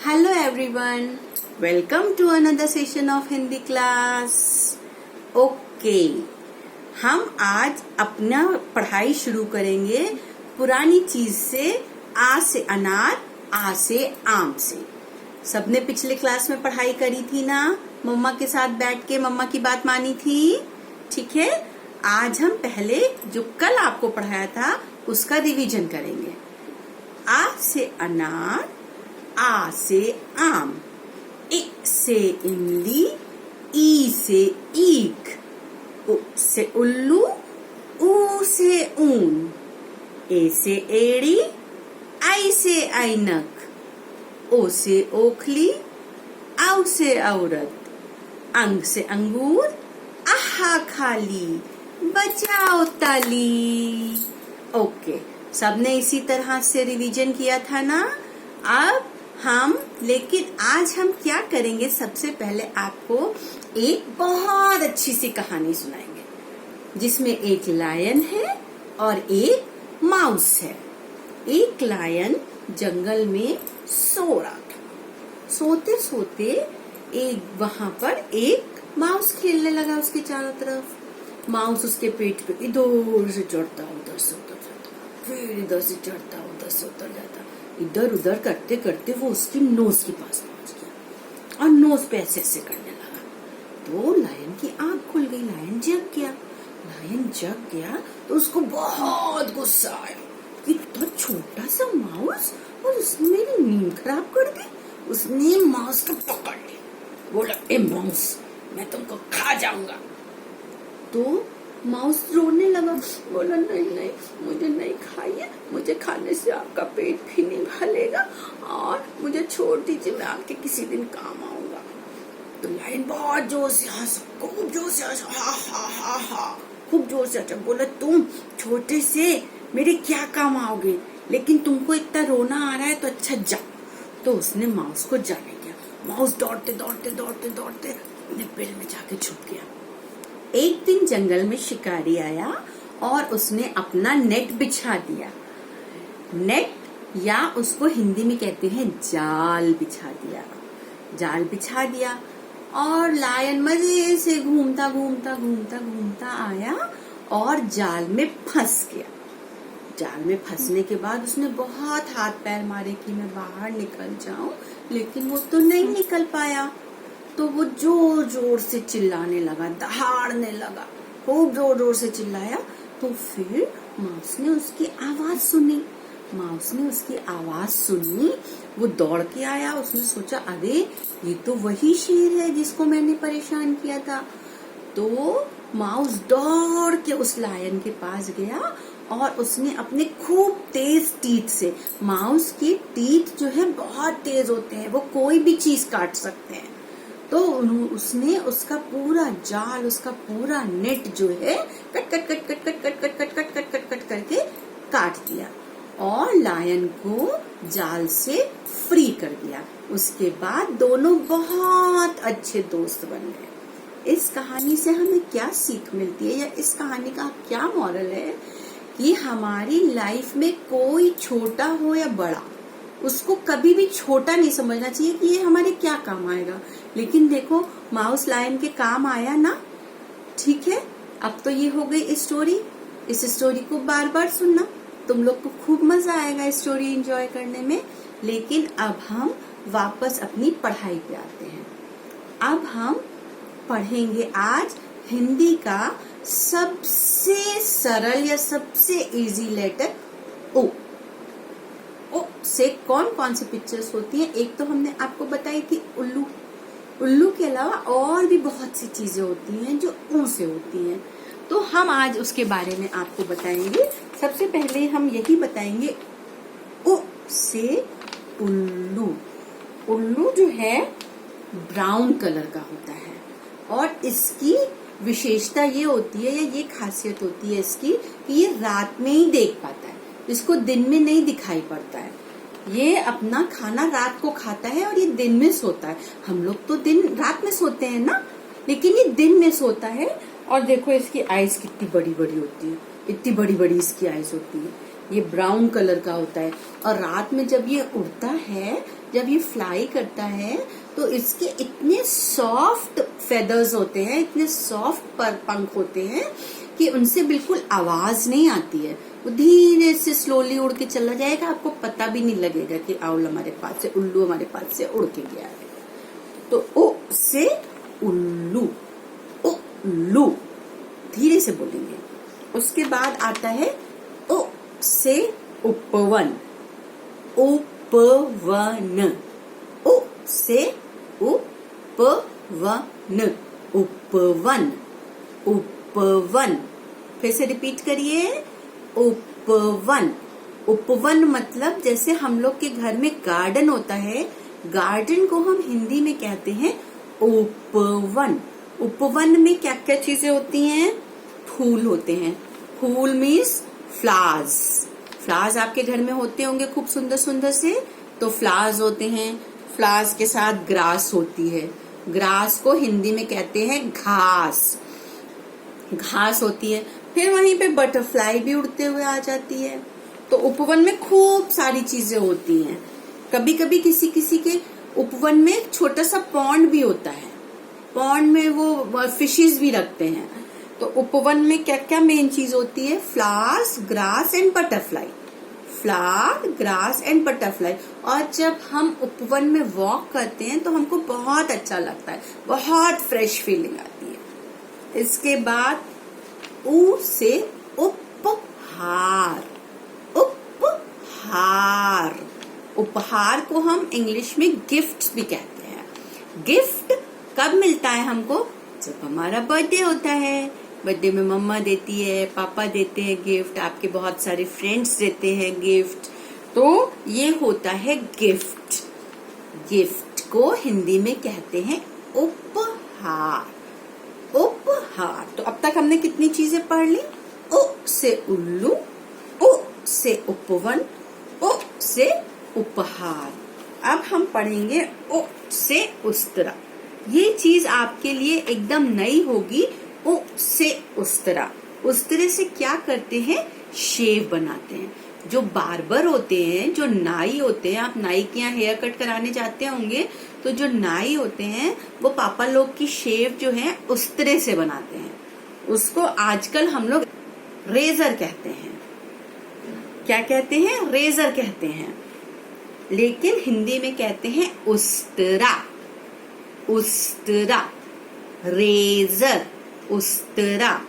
Hello everyone, welcome to another session of Hindi class. Okay, हम आज अपना पढ़ाई शुरू करेंगे पुरानी चीज से। आ से अनार, आ से आम से। सबने पिछले क्लास में पढ़ाई करी थी ना, मम्मा के साथ बैठ के मम्मा की बात मानी थी। ठीक है, आज हम पहले जो कल आपको पढ़ाया था उसका रिवीजन करेंगे। आ से अनार, आ से आम, इ से इमली, ई से ईख, उ से उल्लू, ऊ से ऊन, ए से एड़ी, आई से ऐनक, ओ से ओखली, औ से औरत, अंग से अंगूर, आहा खाली, बजाओ ताली। ओके, सबने इसी तरह से रिवीजन किया था ना। अब लेकिन आज हम क्या करेंगे, सबसे पहले आपको एक बहुत अच्छी सी कहानी सुनाएंगे जिसमें एक लायन है और एक माउस है। एक लायन जंगल में सो रहा था। सोते सोते वहां पर एक माउस खेलने लगा उसके चारों तरफ। माउस उसके पेट पे इधर से चढ़ता, उधर से उतर जाता, फिर इधर से चढ़ता, उधर से उतर जाता। इधर उधर करते करते वो उसकी नोज के पास पहुंच गया और नोज पे ऐसे ऐसे करने लगा। तो लायन की आंख खुल गई, लायन जग गया तो उसको बहुत गुस्सा आया कि इतना छोटा सा माउस और उसने मेरी नींद खराब कर दी। उसने माउस को पकड़ लिया, बोला ए माउस, मैं तुमको खा जाऊंगा। तो माउस रोने लगा, बोला नहीं नहीं, मुझे नहीं खाइए, मुझे खाने से आपका पेट भी नहीं भरेगा और मुझे छोड़ दीजिए, मैं आपके किसी दिन काम आऊंगा। तो लायन बहुत जोर से हंसा, खूब जोर से हंसा, हा हा हा हा, खूब जोर से हंसा। बोला तुम छोटे से मेरे क्या काम आओगे, लेकिन तुमको इतना रोना आ रहा है तो अच्छा जाओ। तो उसने माउस को जाने दिया। माउस दौड़ते दौड़ते दौड़ते दौड़ते अपने पेड़ में जाके छुप गया। एक दिन जंगल में शिकारी आया और उसने अपना नेट बिछा दिया। नेट या उसको हिंदी में कहते हैं जाल बिछा दिया। जाल बिछा दिया और लायन मजे से घूमता घूमता घूमता घूमता आया और जाल में फंस गया। जाल में फंसने के बाद उसने बहुत हाथ पैर मारे कि मैं बाहर निकल जाऊं, लेकिन वो तो नहीं निकल पाया। तो वो जोर जोर से चिल्लाने लगा, दहाड़ने लगा, खूब जोर जोर से चिल्लाया। तो फिर माउस ने उसकी आवाज सुनी। वो दौड़ के आया। उसने सोचा अरे ये तो वही शेर है जिसको मैंने परेशान किया था। तो माउस दौड़ के उस लायन के पास गया और उसने अपने खूब तेज टीथ से, माउस के टीथ जो है बहुत तेज होते हैं, वो कोई भी चीज काट सकते हैं। तो उसने उसका पूरा जाल, उसका पूरा नेट जो है cut cut cut cut cut cut cut cut cut cut cut cut करके काट दिया और लायन को जाल से फ्री कर दिया। उसके बाद दोनों बहुत अच्छे दोस्त बन गए। इस कहानी से हमें क्या सीख मिलती है, या इस कहानी का क्या मॉरल है कि हमारी लाइफ में कोई छोटा हो या बड़ा, उसको कभी भी छोटा नहीं समझना चाहिए कि ये हमारे क्या काम आएगा। लेकिन देखो माउस लायन के काम आया ना। ठीक है, अब तो ये हो गई स्टोरी। इस स्टोरी को बार बार सुनना, तुम लोग को खूब मजा आएगा स्टोरी एंजॉय करने में। लेकिन अब हम वापस अपनी पढ़ाई पे आते हैं। अब हम पढ़ेंगे आज हिंदी का सबसे सरल या सबसे इजी लेटर ओ। ओ से कौन कौन सी पिक्चर्स होती हैं? एक तो हमने आपको बताई थी उल्लू। उल्लू के अलावा और भी बहुत सी चीजें होती हैं जो ऊ से होती हैं। तो हम आज उसके बारे में आपको बताएंगे। सबसे पहले हम यही बताएंगे उ से उल्लू। उल्लू जो है ब्राउन कलर का होता है और इसकी विशेषता ये होती है, या ये खासियत होती है इसकी, कि ये रात में ही देख पाता है, इसको दिन में नहीं दिखाई पड़ता है। ये अपना खाना रात को खाता है और ये दिन में सोता है। हम लोग तो रात में सोते हैं ना, लेकिन ये दिन में सोता है। और देखो इसकी आईज कितनी बड़ी बड़ी होती है, इतनी बड़ी बड़ी इसकी आईज होती है। ये ब्राउन कलर का होता है और रात में जब ये उड़ता है जब ये फ्लाई करता है तो इसके इतने सॉफ्ट फेदर्स होते हैं, इतने सॉफ्ट पंख होते हैं कि उनसे बिल्कुल आवाज नहीं आती है। वो धीरे से स्लोली उड़ के चला जाएगा, आपको पता भी नहीं लगेगा कि आउल हमारे पास से, उल्लू हमारे पास से उड़ के गया है। तो ओ से उल्लू, उल्लू धीरे से बोलेंगे। उसके बाद आता है ओ से उपवन, उपवन, ओ से उपवन, उपवन, उपवन। फिर से रिपीट करिए, उपवन। उपवन मतलब जैसे हम लोग के घर में गार्डन होता है, गार्डन को हम हिंदी में कहते हैं उपवन। उपवन में क्या क्या चीजें होती हैं? फूल होते हैं। फूल मीन्स फ्लावर्स। फ्लावर्स आपके घर में होते होंगे खूब सुंदर सुंदर से, तो फ्लावर्स होते हैं। फ्लावर्स के साथ ग्रास होती है। ग्रास को हिंदी में कहते हैं घास, घास होती है। फिर वहीं पे बटरफ्लाई भी उड़ते हुए आ जाती है। तो उपवन में खूब सारी चीजें होती हैं। कभी कभी किसी किसी के उपवन में एक छोटा सा पॉन्ड भी होता है, पॉन्ड में वो फिशेस भी रखते हैं। तो उपवन में क्या क्या मेन चीज होती है? Flowers, grass and butterfly. Flower, grass and butterfly. और जब हम उपवन में वॉक करते हैं तो हमको बहुत अच्छा लगता है, बहुत फ्रेश फीलिंग आती है। इसके बाद उ से उपहार, उपहार। उपहार को हम इंग्लिश में गिफ्ट्स भी कहते हैं। गिफ्ट कब मिलता है हमको? जब हमारा बर्थडे होता है। बर्थडे में मम्मा देती है, पापा देते हैं गिफ्ट, आपके बहुत सारे फ्रेंड्स देते हैं गिफ्ट। तो ये होता है गिफ्ट। गिफ्ट को हिंदी में कहते हैं उपहार, उपहार। तो अब तक हमने कितनी चीजें पढ़ ली? उ से उल्लू, उ से उपवन, उ से उपहार। अब हम पढ़ेंगे उ से उस्तरा। ये चीज आपके लिए एकदम नई होगी। उ से उस्तरा। उस्तरे से क्या करते हैं? शेव बनाते हैं। जो बार्बर होते हैं, जो नाई होते हैं, आप नाई के यहाँ हेयर कट कराने जाते होंगे, तो जो नाई होते हैं वो पापा लोग की शेव जो है उस्तरे से बनाते हैं। उसको आजकल हम लोग रेजर कहते हैं। क्या कहते हैं? रेजर कहते हैं। लेकिन हिंदी में कहते हैं उस्तरा, उस्तरा, रेजर, उस्तरा।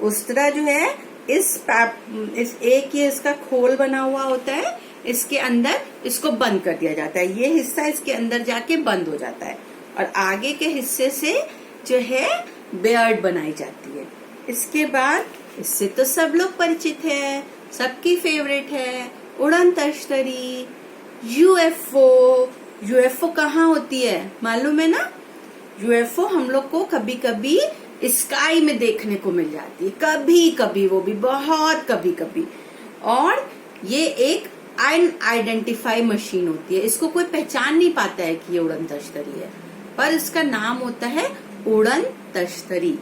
उस्तरा जो है इस एक ये इसका खोल बना हुआ होता है, इसके अंदर इसको बंद कर दिया जाता है। ये हिस्सा इसके अंदर जाके बंद हो जाता है और आगे के हिस्से से जो है बियर्ड बनाई जाती है। इसके बाद इससे तो सब लोग परिचित है, सबकी फेवरेट है, उड़न तश्तरी, यूएफओ। यूएफओ कहाँ होती है मालूम है ना? यूएफओ हम लोग को कभी कभी स्काई में देखने को मिल जाती है, कभी कभी, वो भी बहुत कभी कभी। और ये एक अनआइडेंटिफाई मशीन होती है। इसको कोई पहचान नहीं पाता है कि ये उड़न तश्तरी है, पर इसका नाम होता है उड़न तश्तरी,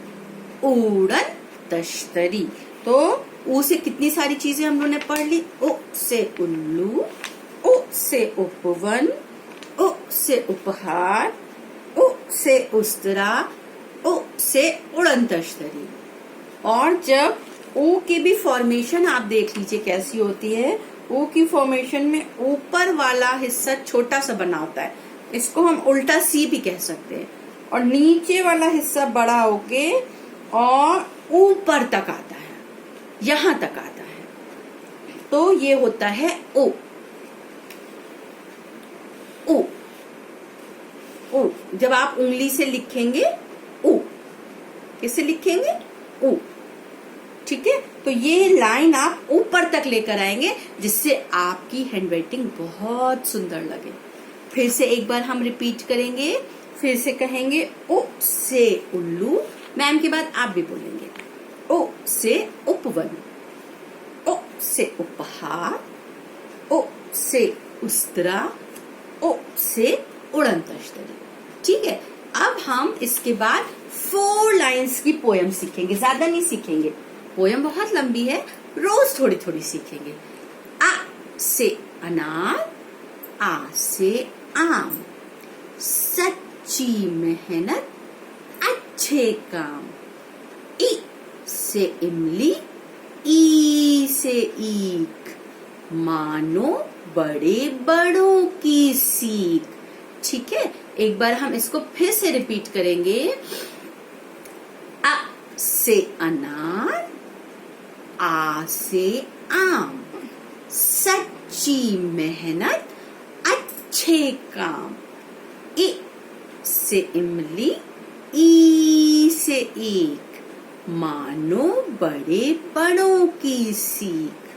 उड़न तश्तरी। तो उ से कितनी सारी चीजें हम लोगों ने पढ़ ली। उ से उल्लू, उ से उपवन, उ से उपहार, उ से उस्तरा, उ से उड़न तश्तरी। और जब ओ की भी फॉर्मेशन आप देख लीजिए कैसी होती है। ओ की फॉर्मेशन में ऊपर वाला हिस्सा छोटा सा बना होता है, इसको हम उल्टा सी भी कह सकते हैं, और नीचे वाला हिस्सा बड़ा होके और ऊपर तक आता है, यहां तक आता है। तो ये होता है ओ। ओ, ओ जब आप उंगली से लिखेंगे ओ, किससे लिखेंगे? ओ। ठीक है, तो ये लाइन आप ऊपर तक लेकर आएंगे जिससे आपकी हैंडराइटिंग बहुत सुंदर लगे। फिर से एक बार हम रिपीट करेंगे, फिर से कहेंगे ओ से उल्लू, मैम के बाद आप भी बोलेंगे। ओ से उपवन, ओ से उपहार, ओ से उस्तरा, ओ से उड़न तश्तरी। ठीक है, अब हम इसके बाद 4 लाइन्स की पोयम सीखेंगे, ज्यादा नहीं सीखेंगे, पोयम बहुत लंबी है, रोज थोड़ी थोड़ी सीखेंगे। आ से अनार, आ से आम, सच्ची मेहनत अच्छे काम। इ से इमली, ई से ईख, मानो बड़े बड़ों की सीख। ठीक है, एक बार हम इसको फिर से रिपीट करेंगे। अ से अनार, आ से आम, सच्ची मेहनत अच्छे काम। इ से इमली, ई से ईख, मानो बड़े बड़ों की सीख।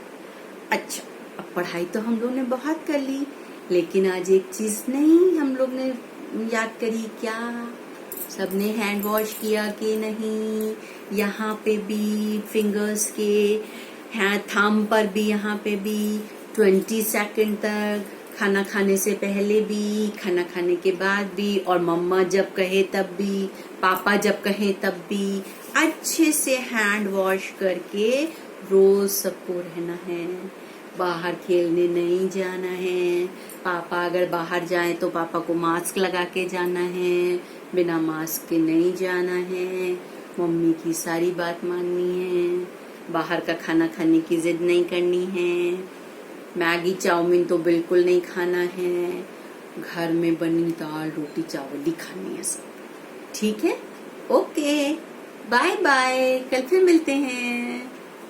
अच्छा, अब पढ़ाई तो हम लोग ने बहुत कर ली, लेकिन आज एक चीज नहीं हम लोग ने याद करी। क्या सबने हैंड वॉश किया कि नहीं? यहाँ पे भी फिंगर्स के हैं, थंब पर भी, यहाँ पे भी 20 सेकंड तक, खाना खाने से पहले भी, खाना खाने के बाद भी, और मम्मा जब कहे तब भी, पापा जब कहे तब भी अच्छे से हैंड वॉश करके रोज सबको रहना है। बाहर खेलने नहीं जाना है। पापा अगर बाहर जाए तो पापा को मास्क लगा के जाना है, बिना मास्क के नहीं जाना है। मम्मी की सारी बात माननी है। बाहर का खाना खाने की जिद नहीं करनी है। मैगी चाउमीन तो बिल्कुल नहीं खाना है। घर में बनी दाल रोटी चावल ही खानी है सब। ठीक है, ओके, बाय बाय, कल फिर मिलते हैं।